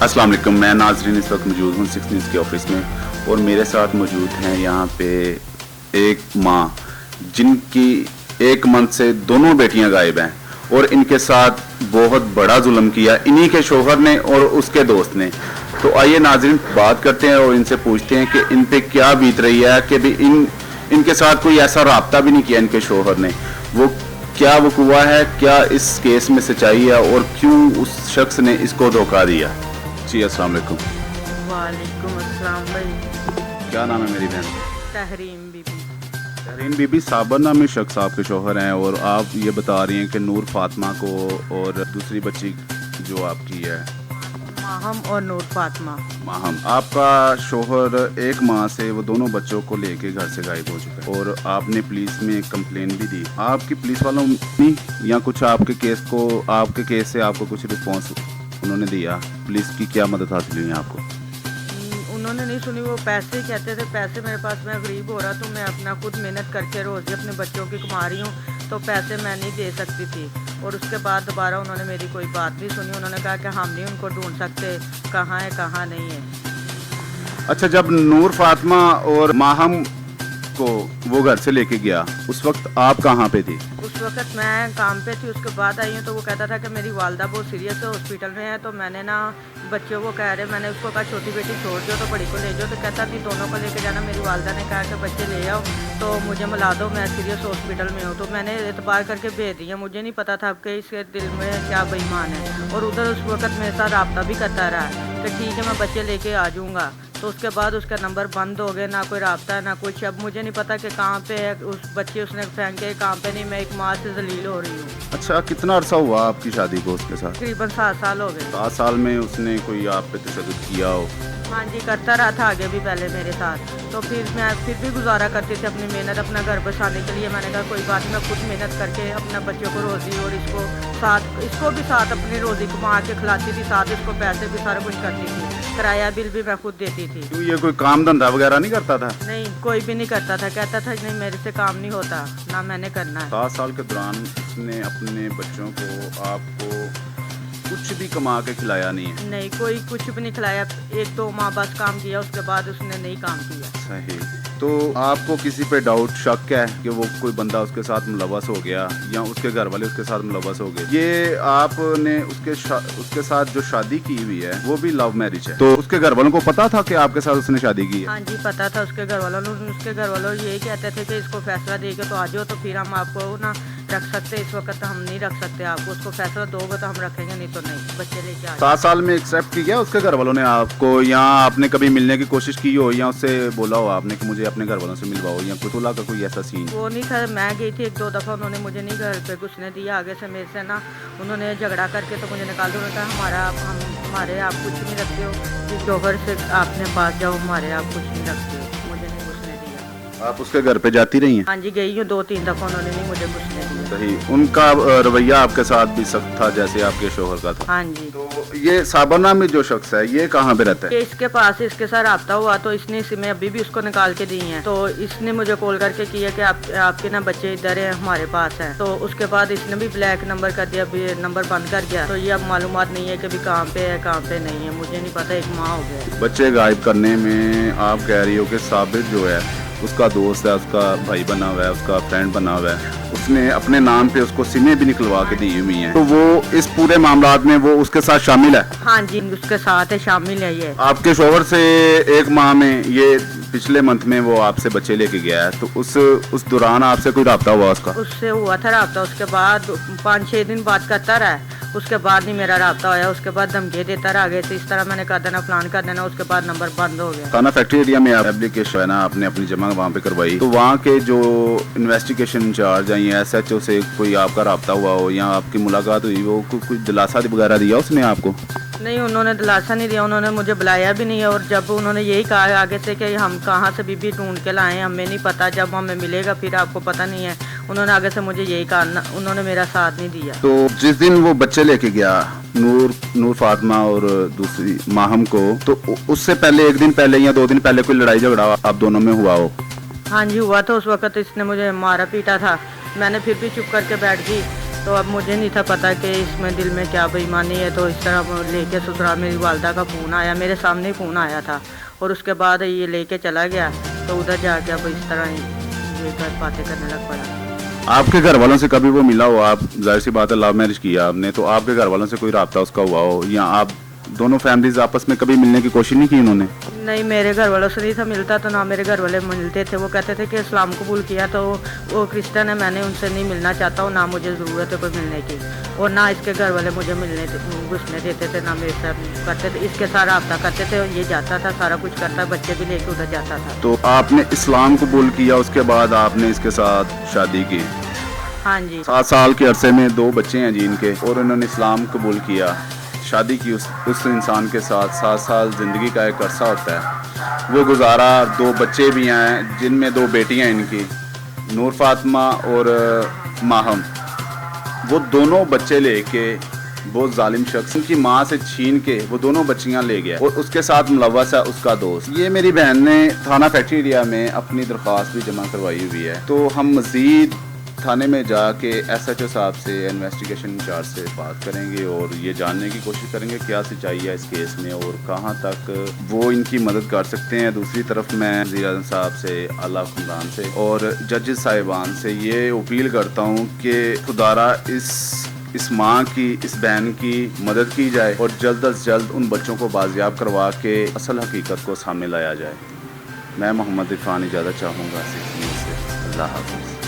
अस्सलाम वालेकुम। मैं नाजरीन इस वक्त मौजूद हूँ 6 न्यूज़ के ऑफिस में और मेरे साथ मौजूद हैं यहाँ पे एक माँ जिनकी 1 मंथ से दोनों बेटियाँ गायब हैं और इनके साथ बहुत बड़ा जुल्म किया इन्हीं के शोहर ने और उसके दोस्त ने। तो आइए नाजरीन बात करते हैं और इनसे पूछते हैं कि इन पे क्या बीत रही है कि भी इनके साथ कोई ऐसा राब्ता भी नहीं किया इनके शोहर ने। वो क्या वक़ुआ है, क्या इस केस में सच्चाई है और क्यों उस शख्स ने इसको धोखा दिया। जी अस्सलाम वालेकुम। वालेकुम अस्सलाम भाई। क्या नाम है मेरी बहन? तहरीम बीबी। तहरीन बीबी, साबर नामी शख्स आपके शोहर हैं और आप ये बता रही हैं कि नूर फातिमा को और दूसरी बच्ची जो आपकी है माहम और नूर फातिमा। माहम, आपका शोहर 1 माह से वो दोनों बच्चों को लेके घर से गायब हो चुका है और आपने पुलिस में कंप्लेन भी दी। आपकी पुलिस वालों ने या कुछ आपके केस से आपको कुछ रिस्पॉन्स उन्होंने दिया? पुलिस की क्या मदद हासिल हुई आपको? उन्होंने नहीं सुनी। वो पैसे कहते थे, पैसे मेरे पास, मैं गरीब हो रहा तो मैं अपना खुद मेहनत करके रोज़ी अपने बच्चों की कमा रही हूँ, तो पैसे मैं नहीं दे सकती थी। और उसके बाद दोबारा उन्होंने मेरी कोई बात नहीं सुनी। उन्होंने कहा कि हम नहीं उनको ढूंढ सकते, कहाँ है कहाँ नहीं है। अच्छा, जब नूर फातिमा और माहम को वो घर से लेके गया उस वक्त आप कहाँ पे थी? उस वक्त मैं काम पे थी। उसके बाद आई हूँ तो वो कहता था कि मेरी वालदा बहुत सीरियस है, हॉस्पिटल में है। तो मैंने ना बच्चों को कह रहे, मैंने उसको कहा छोटी बेटी छोड़ दो तो बड़ी को ले जाओ। तो कहता कि दोनों को लेके जाना। मेरी वालदा ने कहा कि बच्चे ले आओ तो मुझे मिला दो, मैं सीरियस हॉस्पिटल में हूँ। तो मैंने एतबार करके भेज दिया। मुझे नहीं पता था कि इसके दिल में क्या बेईमान है। और उधर उस वक्त मेरे साथ रब्ता भी करता रहा कि ठीक है मैं बच्चे लेके आ जाऊँगा। तो उसके बाद उसका नंबर बंद हो गया, ना कोई राब्ता ना कुछ। अब मुझे नहीं पता कि कहाँ पे है उस बच्चे, उसने फेंके कहाँ पे नहीं। मैं 1 माह से जलील हो रही हूँ। अच्छा, कितना अरसा हुआ आपकी शादी को उसके साथ? तकरीबन 7 साल हो गए। 7 साल में उसने कोई आप पे तशद्दुद किया हो? हाँ जी, करता रहा था आगे भी पहले मेरे साथ। तो फिर मैं फिर भी गुजारा करती थी अपनी मेहनत, अपना घर बसाने के लिए। मैंने कहा कोई बात नहीं, मैं खुद मेहनत करके अपना बच्चों को रोज़ी और इसको भी साथ अपनी रोज़ी कमा के खिलाती थी, साथ इसको पैसे भी सारा कुछ करती थी। किराया बिल भी मैं खुद देती थी। क्यों, ये कोई काम धंधा वगैरह नहीं करता था? नहीं, कोई भी नहीं करता था। कहता था नहीं मेरे से काम नहीं होता, ना मैंने करना है। 7 साल के दौरान उसने अपने बच्चों को आपको कुछ भी कमा के खिलाया नहीं है? नहीं, कोई कुछ भी नहीं खिलाया। 1-2 माह बस काम किया, उसके बाद उसने नहीं काम किया। सही। तो आपको किसी पे डाउट, शक है कि वो कोई बंदा उसके साथ मुलव्वस हो गया या उसके घर वाले उसके साथ मुलव्वस हो गए? ये आपने उसके साथ जो शादी की हुई है वो भी लव मैरिज है, तो उसके घर वालों को पता था कि आपके साथ उसने शादी की है? हाँ जी, पता था उसके घर वालों ने। उसके घर वालों यही कहते थे कि इसको फैसला दे के तो आ जाओ, तो फिर हम आपको ना रख सकते। इस वक्त हम नहीं रख सकते आपको, उसको फैसला दोगे तो हम रखेंगे, नहीं तो नहीं। बच्चे लेके आ 7 साल में एक्सेप्ट किया उसके घर वालों ने आपको, या आपने कभी मिलने की कोशिश की हो या उससे बोला हो आपने कि मुझे अपने घर वालों से मिलवाओ, या कुतुला का कोई ऐसा सीन? वो नहीं था। मैं गई थी 1-2 दफ़ा, उन्होंने मुझे नहीं घर पे घुसने दिया। आगे से मेरे से ना उन्होंने झगड़ा करके तो मुझे निकाल दिया। उन्होंने कहा हमारे आप कुछ नहीं रखते हो, जिस शोहर से आपने पास जाओ, हमारे आप कुछ नहीं रखते हो। मुझे नहीं घुसने दिया। आप उसके घर पे जाती रही हैं? हाँ जी, गई हूँ 2-3 दफ़ा, उन्होंने नहीं मुझे घुसने दिया। सही। उनका रवैया आपके साथ भी सख्त था जैसे आपके शोहर का था? हाँ जी। तो ये साबरना में जो शख्स है ये कहाँ पे रहता है? इसके पास इसके साथ रब्ता हुआ तो इसने सिमें अभी भी उसको निकाल के दी हैं। तो इसने मुझे कॉल करके किया कि आपके ना बच्चे इधर है, हमारे पास है। तो उसके बाद इसने भी ब्लैक नंबर कर दिया, नंबर बंद कर दिया। तो ये अब मालूमात नहीं है कि भी कहाँ पे है कहाँ पे नहीं है, मुझे नहीं पता। 1 माह हो गया। बच्चे गायब करने में आप कह रही हो कि साबिर जो है उसका दोस्त है, उसका भाई बना हुआ है, उसका फ्रेंड बना हुआ है, उसने अपने नाम पे उसको सिमें भी निकलवा के दी हुई हैं, तो वो इस पूरे मामलात में वो उसके साथ शामिल है? हाँ जी, उसके साथ है, शामिल है ये। आपके शोहर से 1 माह में, ये पिछले मंथ में वो आपसे बच्चे लेके गया है, तो उस दौरान आपसे कोई रब्ता हुआ उसका? उससे हुआ था रब्ता। उसके बाद 5-6 दिन बात करता रहा, उसके बाद नहीं मेरा रब्ता होया। उसके बाद धमकी देता रहा आगे से, इस तरह मैंने कर देना, प्लान कर देना। उसके बाद नंबर बंद हो गया। थाना फैक्ट्री एरिया में एप्लीकेशन है ना, आपने अपनी जमा वहाँ पे करवाई, तो वहाँ के जो इन्वेस्टिगेशन इंचार्ज हैं या SHO से कोई आपका रब्ता हुआ हो या आपकी मुलाकात हुई, वो कोई दिलासा वगैरह दिया उसने आपको? नहीं, उन्होंने दिलासा नहीं दिया। उन्होंने मुझे बुलाया भी नहीं। और जब उन्होंने यही कहा आगे से कि हम कहाँ से बीबी ढूंढ के लाएं, हमें नहीं पता, जब हमें मिलेगा फिर आपको पता नहीं है। उन्होंने आगे से मुझे यही कहा, उन्होंने मेरा साथ नहीं दिया। तो जिस दिन वो बच्चे लेके गया नूर फातिमा और दूसरी माहम को, तो उससे पहले 1 दिन पहले या 2 दिन पहले कोई लड़ाई झगड़ा आप दोनों में हुआ हो? हाँ जी, हुआ था। उस वक्त इसने मुझे मारा पीटा था। मैंने फिर भी चुप करके बैठ गई। تو اب مجھے نہیں تھا پتا کہ اس میں دل میں کیا بےایمانی ہے، تو اس طرح لے کے سسرال میری والدہ کا فون آیا، میرے سامنے ہی فون آیا تھا، اور اس کے بعد یہ لے کے چلا گیا، تو ادھر جا کے اب اس طرح یہ باتیں کرنے لگ پڑا۔ آپ کے گھر والوں سے کبھی وہ ملا ہو؟ آپ ظاہر سی بات ہے لو میرج کیا آپ نے، تو آپ کے گھر والوں سے کوئی رابطہ اس کا ہوا ہو، یا آپ دونوں فیملیز آپس میں کبھی ملنے کی کوشش نہیں کی انہوں نے؟ نہیں، میرے گھر والوں سے نہیں تھا ملتا، تو نہ میرے گھر والے ملتے تھے۔ وہ کہتے تھے کہ اسلام قبول کیا تو وہ کرسچن ہے، میں نے ان سے نہیں ملنا چاہتا ہوں، نہ مجھے ضرورت ہے کوئی ملنے کی، اور نہ اس کے گھر والے مجھے ملنے گھسنے دیتے تھے، نہ میرے ساتھ کرتے تھے، اس کے ساتھ رابطہ کرتے تھے، یہ جاتا تھا سارا کچھ کرتا، بچے بھی لے کے ادھر جاتا تھا۔ تو آپ نے اسلام قبول کیا، اس کے بعد آپ نے اس کے ساتھ شادی کی؟ ہاں جی۔ 7 سال کے عرصے میں 2 بچے ہیں جن کے، اور انہوں نے اسلام قبول کیا، شادی کی اس انسان کے ساتھ۔ 7 سال زندگی کا ایک عرصہ ہوتا ہے، وہ گزارا، 2 بچے بھی ہیں جن میں 2 بیٹیاں ہیں ان کی، نور فاطمہ اور ماہم۔ وہ دونوں بچے لے کے بہت ظالم شخص ان کی ماں سے چھین کے وہ دونوں بچیاں لے گیا، اور اس کے ساتھ ملوث ہے اس کا دوست۔ یہ میری بہن نے تھانہ فیکٹری ایریا میں اپنی درخواست بھی جمع کروائی ہوئی ہے، تو ہم مزید تھانے میں جا کے ایس ایچ او صاحب سے، انویسٹیگیشن انچارج سے بات کریں گے، اور یہ جاننے کی کوشش کریں گے کیا سچائی ہے اس کیس میں، اور کہاں تک وہ ان کی مدد کر سکتے ہیں۔ دوسری طرف میں وزیر اعظم صاحب سے، اعلیٰ حکمران سے اور ججز صاحبان سے یہ اپیل کرتا ہوں کہ خدارہ اس ماں کی، اس بہن کی مدد کی جائے، اور جلد از جلد ان بچوں کو بازیاب کروا کے اصل حقیقت کو سامنے لایا جائے۔ میں محمد عرفان اجازت چاہوں گا سے۔ اللہ حافظ۔